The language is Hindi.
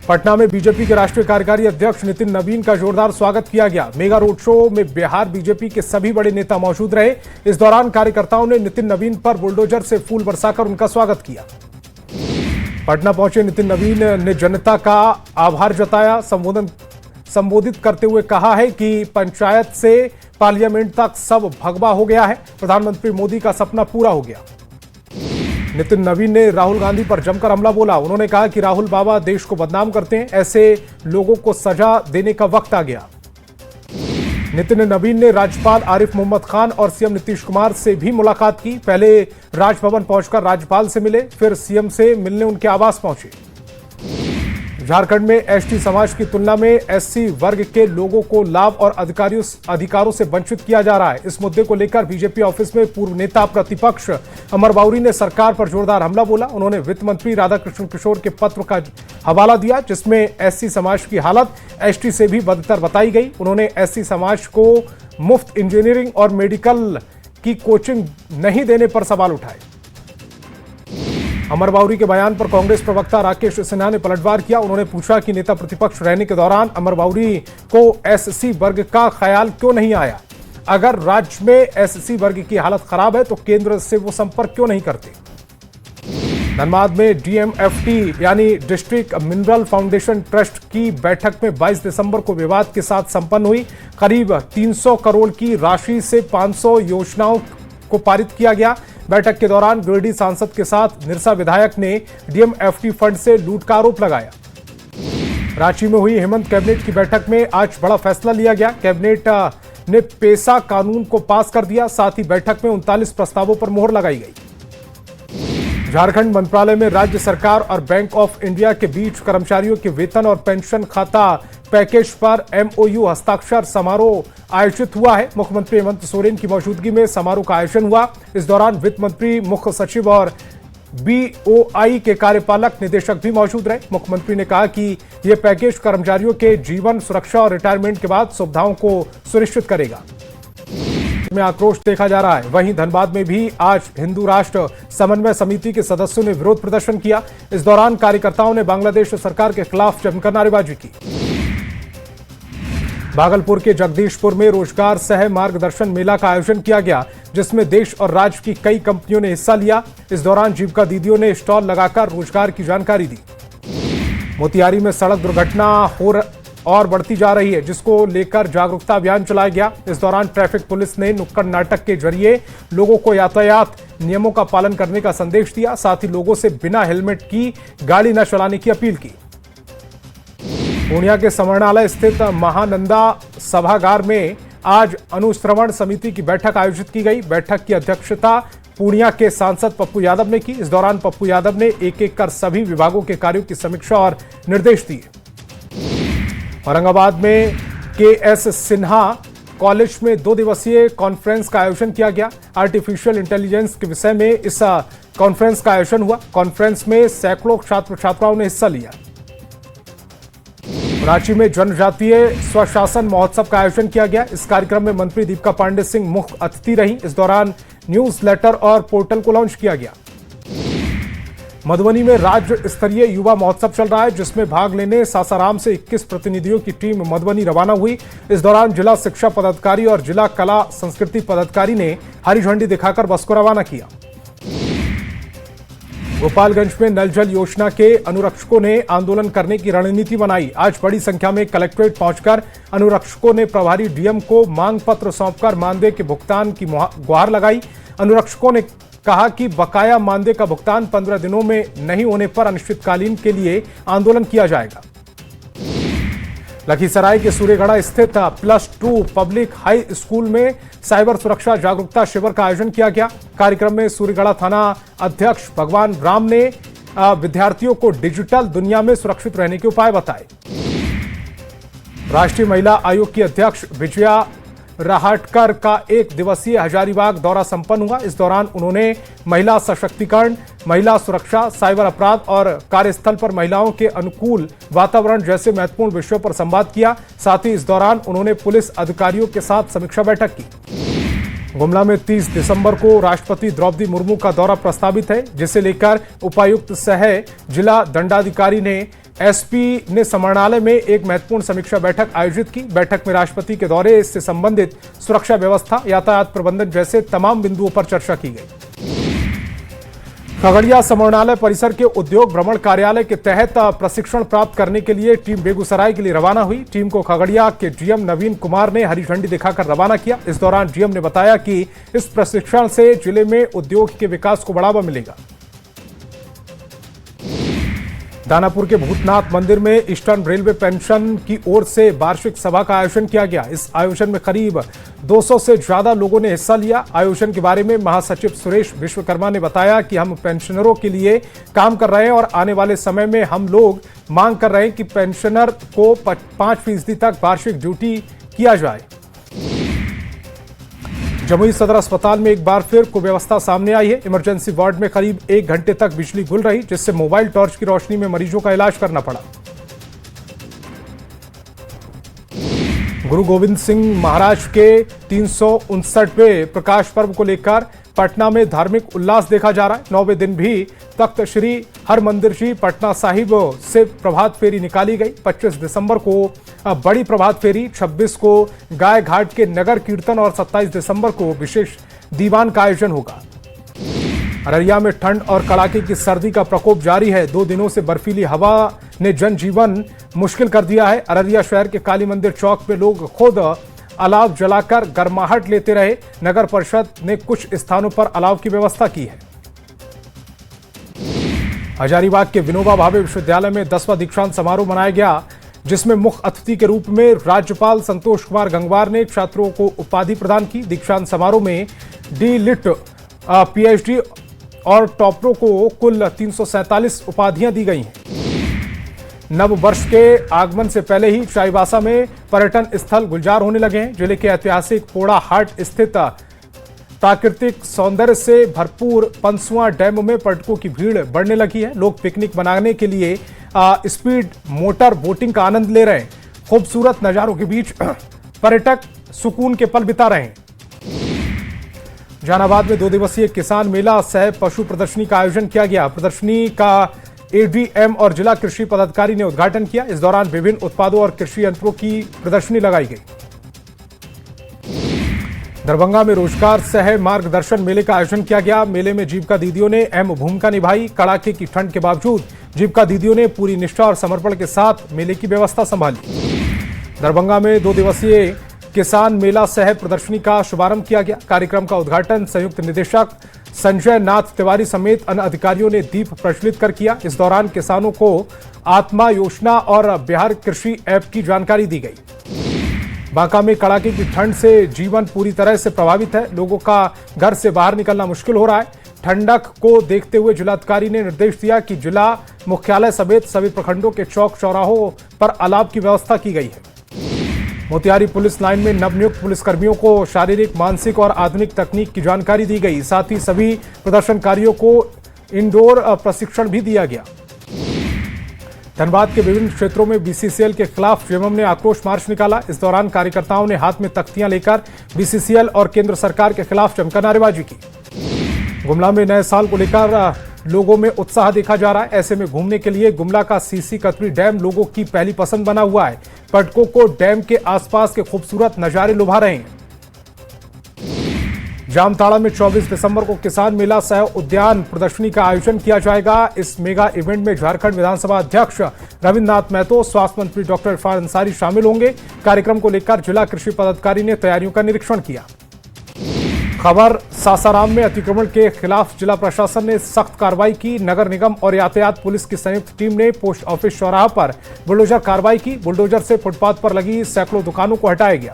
पटना में बीजेपी के राष्ट्रीय कार्यकारी अध्यक्ष नितिन नवीन का जोरदार स्वागत किया गया। मेगा रोड शो में बिहार बीजेपी के सभी बड़े नेता मौजूद रहे। इस दौरान कार्यकर्ताओं ने नितिन नवीन पर बुलडोजर से फूल बरसाकर उनका स्वागत किया। पटना पहुंचे नितिन नवीन ने जनता का आभार जताया। संबोधित करते हुए कहा है कि पंचायत से पार्लियामेंट तक सब भगवा हो गया है। प्रधानमंत्री मोदी का सपना पूरा हो गया। नितिन नवीन ने राहुल गांधी पर जमकर हमला बोला। उन्होंने कहा कि राहुल बाबा देश को बदनाम करते हैं, ऐसे लोगों को सजा देने का वक्त आ गया। नितिन नवीन ने राज्यपाल आरिफ मोहम्मद खान और सीएम नीतीश कुमार से भी मुलाकात की। पहले राजभवन पहुंचकर राज्यपाल से मिले, फिर सीएम से मिलने उनके आवास पहुंचे। झारखंड में एसटी समाज की तुलना में एससी वर्ग के लोगों को लाभ और अधिकारों से वंचित किया जा रहा है। इस मुद्दे को लेकर बीजेपी ऑफिस में पूर्व नेता प्रतिपक्ष अमर बाउरी ने सरकार पर जोरदार हमला बोला। उन्होंने वित्त मंत्री राधाकृष्ण किशोर के पत्र का हवाला दिया, जिसमें एससी समाज की हालत एसटी से भी बदतर बताई गई। उन्होंने एससी समाज को मुफ्त इंजीनियरिंग और मेडिकल की कोचिंग नहीं देने पर सवाल उठाए। अमर बाउरी के बयान पर कांग्रेस प्रवक्ता राकेश सिन्हा ने पलटवार किया। उन्होंने पूछा कि नेता प्रतिपक्ष रहने के दौरान अमर बाउरी को एससी वर्ग का ख्याल क्यों नहीं आया। अगर राज्य में एससी वर्ग की हालत खराब है तो केंद्र से वो संपर्क क्यों नहीं करते। धनबाद में डीएमएफटी यानी डिस्ट्रिक्ट मिनरल फाउंडेशन ट्रस्ट की बैठक में 22 दिसंबर को विवाद के साथ संपन्न हुई। करीब 300 करोड़ की राशि से 500 योजनाओं को पारित किया गया। बैठक के दौरान गिरिडीह सांसद के साथ निरसा विधायक ने डीएमएफटी फंड से लूट का आरोप लगाया। रांची में हुई हेमंत कैबिनेट की बैठक में आज बड़ा फैसला लिया गया। कैबिनेट ने पेसा कानून को पास कर दिया। साथ ही बैठक में 39 प्रस्तावों पर मोहर लगाई गई। झारखंड मंत्रालय में राज्य सरकार और बैंक ऑफ इंडिया के बीच कर्मचारियों के वेतन और पेंशन खाता पैकेज पर एमओयू हस्ताक्षर समारोह आयोजित हुआ है। मुख्यमंत्री हेमंत सोरेन की मौजूदगी में समारोह का आयोजन हुआ। इस दौरान वित्त मंत्री, मुख्य सचिव और बीओआई के कार्यपालक निदेशक भी मौजूद रहे। मुख्यमंत्री ने कहा कि यह पैकेज कर्मचारियों के जीवन सुरक्षा और रिटायरमेंट के बाद सुविधाओं को सुनिश्चित करेगा। में आक्रोश देखा जा रहा है। वहीं धनबाद में भी आज हिंदू राष्ट्र समन्वय समिति के सदस्यों ने विरोध प्रदर्शन किया। इस दौरान कार्यकर्ताओं ने बांग्लादेश सरकार के खिलाफ जमकर नारेबाजी की। भागलपुर के जगदीशपुर में रोजगार सह मार्गदर्शन मेला का आयोजन किया गया, जिसमें देश और राज्य की कई कंपनियों ने हिस्सा लिया। इस दौरान जीविका दीदियों ने स्टॉल लगाकर रोजगार की जानकारी दी। मोतिहारी में सड़क दुर्घटना और बढ़ती जा रही है, जिसको लेकर जागरूकता अभियान चलाया गया। इस दौरान ट्रैफिक पुलिस ने नुक्कड़ नाटक के जरिए लोगों को यातायात नियमों का पालन करने का संदेश दिया। साथ ही लोगों से बिना हेलमेट की गाड़ी न चलाने की अपील की। पूर्णिया के समरणालय स्थित महानंदा सभागार में आज अनुश्रवण समिति की बैठक आयोजित की गई। बैठक की अध्यक्षता पूर्णिया के सांसद पप्पू यादव ने की। इस दौरान पप्पू यादव ने एक एक कर सभी विभागों के कार्यों की समीक्षा और निर्देश दिए। औरंगाबाद में केएस सिन्हा कॉलेज में 2 दिवसीय कॉन्फ्रेंस का आयोजन किया गया। आर्टिफिशियल इंटेलिजेंस के विषय में इस कॉन्फ्रेंस का आयोजन हुआ। कॉन्फ्रेंस में सैकड़ों छात्र छात्राओं ने हिस्सा लिया। रांची में जनजातीय स्वशासन महोत्सव का आयोजन किया गया। इस कार्यक्रम में मंत्री दीपिका पांडे सिंह मुख्य अतिथि रही। इस दौरान न्यूज लेटर और पोर्टल को लॉन्च किया गया। मधुबनी में राज्य स्तरीय युवा महोत्सव चल रहा है, जिसमें भाग लेने सासाराम से 21 प्रतिनिधियों की टीम मधुबनी रवाना हुई। इस दौरान जिला शिक्षा पदाधिकारी और जिला कला संस्कृति पदाधिकारी ने हरी झंडी दिखाकर बस को रवाना किया। गोपालगंज में नल जल योजना के अनुरक्षकों ने आंदोलन करने की रणनीति बनाई। आज बड़ी संख्या में कलेक्ट्रेट पहुंचकर अनुरक्षकों ने प्रभारी डीएम को मांग पत्र सौंपकर मानदेय के भुगतान की गुहार लगाई। अनुरक्षकों ने कहा कि बकाया मानदेय का भुगतान 15 दिनों में नहीं होने पर अनिश्चितकालीन के लिए आंदोलन किया जाएगा। लखीसराय के सूर्यगढ़ा स्थित +2 पब्लिक हाई स्कूल में साइबर सुरक्षा जागरूकता शिविर का आयोजन किया गया। कार्यक्रम में सूर्यगढ़ा थाना अध्यक्ष भगवान राम ने विद्यार्थियों को डिजिटल दुनिया में सुरक्षित रहने के उपाय बताए। राष्ट्रीय महिला आयोग की अध्यक्ष विजया राहटकर का 1 दिवसीय हजारीबाग दौरा संपन्न हुआ। इस दौरान उन्होंने महिला सशक्तिकरण, महिला सुरक्षा, साइबर अपराध और कार्यस्थल पर महिलाओं के अनुकूल वातावरण जैसे महत्वपूर्ण विषयों पर संवाद किया। साथ ही इस दौरान उन्होंने पुलिस अधिकारियों के साथ समीक्षा बैठक की। गुमला में 30 दिसंबर को राष्ट्रपति द्रौपदी मुर्मू का दौरा प्रस्तावित है, जिसे लेकर उपायुक्त सह जिला दंडाधिकारी ने एसपी ने समाहरणालय में एक महत्वपूर्ण समीक्षा बैठक आयोजित की। बैठक में राष्ट्रपति के दौरे से संबंधित सुरक्षा व्यवस्था, यातायात प्रबंधन जैसे तमाम बिंदुओं पर चर्चा की गई। खगड़िया समाहरणालय परिसर के उद्योग भ्रमण कार्यालय के तहत प्रशिक्षण प्राप्त करने के लिए टीम बेगूसराय के लिए रवाना हुई। टीम को खगड़िया के डीएम नवीन कुमार ने हरी झंडी दिखाकर रवाना किया। इस दौरान डीएम ने बताया कि इस प्रशिक्षण से जिले में उद्योग के विकास को बढ़ावा मिलेगा। दानापुर के भूतनाथ मंदिर में ईस्टर्न रेलवे पेंशन की ओर से वार्षिक सभा का आयोजन किया गया। इस आयोजन में करीब 200 से ज्यादा लोगों ने हिस्सा लिया। आयोजन के बारे में महासचिव सुरेश विश्वकर्मा ने बताया कि हम पेंशनरों के लिए काम कर रहे हैं और आने वाले समय में हम लोग मांग कर रहे हैं कि पेंशनर को 5% तक वार्षिक ड्यूटी किया जाए। जमुई सदर अस्पताल में एक बार फिर कुव्यवस्था सामने आई है। इमरजेंसी वार्ड में करीब 1 घंटे तक बिजली गुल रही, जिससे मोबाइल टॉर्च की रोशनी में मरीजों का इलाज करना पड़ा। गुरु गोविंद सिंह महाराज के 359वें प्रकाश पर्व को लेकर पटना में धार्मिक उल्लास देखा जा रहा है। 9वें दिन भी तख्त श्री हरमंदिर जी पटना साहिब से प्रभात फेरी निकाली गई। 25 दिसंबर को बड़ी प्रभात फेरी, 26 को गाय घाट के नगर कीर्तन और 27 दिसंबर को विशेष दीवान का आयोजन होगा। अररिया में ठंड और कड़ाके की सर्दी का प्रकोप जारी है। 2 दिनों से बर्फीली हवा ने जनजीवन मुश्किल कर दिया है। अररिया शहर के काली मंदिर चौक में लोग खुद अलाव जलाकर गर्माहट लेते रहे। नगर परिषद ने कुछ स्थानों पर अलाव की व्यवस्था की है। हजारीबाग के विनोबा भावे विश्वविद्यालय में 10वां दीक्षांत समारोह मनाया गया, जिसमें मुख्य अतिथि के रूप में राज्यपाल संतोष कुमार गंगवार ने छात्रों को उपाधि प्रदान की। दीक्षांत समारोह में डी लिट, पीएचडी और टॉपरों को कुल 347 उपाधियां दी गई हैं। नव वर्ष के आगमन से पहले ही चाईबासा में पर्यटन स्थल गुलजार होने लगे हैं। जिले के ऐतिहासिक पोड़ा हाट स्थित प्राकृतिक सौंदर्य से भरपूर पंसुआ डैम में पर्यटकों की भीड़ बढ़ने लगी है। लोग पिकनिक मनाने के लिए स्पीड मोटर बोटिंग का आनंद ले रहे हैं। खूबसूरत नजारों के बीच पर्यटक सुकून के पल बिता रहे हैं। जहानाबाद में 2 दिवसीय किसान मेला सह पशु प्रदर्शनी का आयोजन किया गया। प्रदर्शनी का एडीएम और जिला कृषि पदाधिकारी ने उद्घाटन किया। इस दौरान विभिन्न उत्पादों और कृषि यंत्रों की प्रदर्शनी लगाई गई। दरभंगा में रोजगार सह मार्गदर्शन मेले का आयोजन किया गया। मेले में जीविका दीदियों ने अहम भूमिका निभाई। कड़ाके की ठंड के बावजूद जीविका दीदियों ने पूरी निष्ठा और समर्पण के साथ मेले की व्यवस्था संभाली। दरभंगा में 2 दिवसीय किसान मेला सह प्रदर्शनी का शुभारंभ किया गया। कार्यक्रम का उद्घाटन संयुक्त निदेशक संजय नाथ तिवारी समेत अन्य अधिकारियों ने दीप प्रज्वलित कर किया। इस दौरान किसानों को आत्मा योजना और बिहार कृषि ऐप की जानकारी दी गई। बांका में कड़ाके की ठंड से जीवन पूरी तरह से प्रभावित है। लोगों का घर से बाहर निकलना मुश्किल हो रहा है। ठंडक को देखते हुए जिलाधिकारी ने निर्देश दिया कि जिला मुख्यालय समेत सभी प्रखंडों के चौक चौराहों पर अलाव की व्यवस्था की गई है। मोतिहारी पुलिस लाइन में नवनियुक्त पुलिसकर्मियों को शारीरिक, मानसिक और आधुनिक तकनीक की जानकारी दी गई। साथ ही सभी प्रदर्शनकारियों को इंडोर प्रशिक्षण भी दिया गया। धनबाद के विभिन्न क्षेत्रों में बीसीसीएल के खिलाफ जेएमएम ने आक्रोश मार्च निकाला। इस दौरान कार्यकर्ताओं ने हाथ में तख्तियां लेकर बीसीसीएल और केंद्र सरकार के खिलाफ जमकर नारेबाजी की। गुमला में नए साल को लेकर लोगों में उत्साह देखा जा रहा है। ऐसे में घूमने के लिए गुमला का सीसी कतरी डैम लोगों की पहली पसंद बना हुआ है। पर्यटकों को डैम के आसपास के खूबसूरत नजारे लुभा रहे हैं। जामताड़ा में 24 दिसंबर को किसान मेला सह उद्यान प्रदर्शनी का आयोजन किया जाएगा। इस मेगा इवेंट में झारखंड विधानसभा अध्यक्ष रविन्द्रनाथ महतो, स्वास्थ्य मंत्री डॉक्टर इरफान अंसारी शामिल होंगे। कार्यक्रम को लेकर जिला कृषि पदाधिकारी ने तैयारियों का निरीक्षण किया। खबर सासाराम में अतिक्रमण के खिलाफ जिला प्रशासन ने सख्त कार्रवाई की। नगर निगम और यातायात पुलिस की संयुक्त टीम ने पोस्ट ऑफिस चौराहा पर बुलडोजर कार्रवाई की। बुलडोजर से फुटपाथ पर लगी सैकड़ों दुकानों को हटाया गया।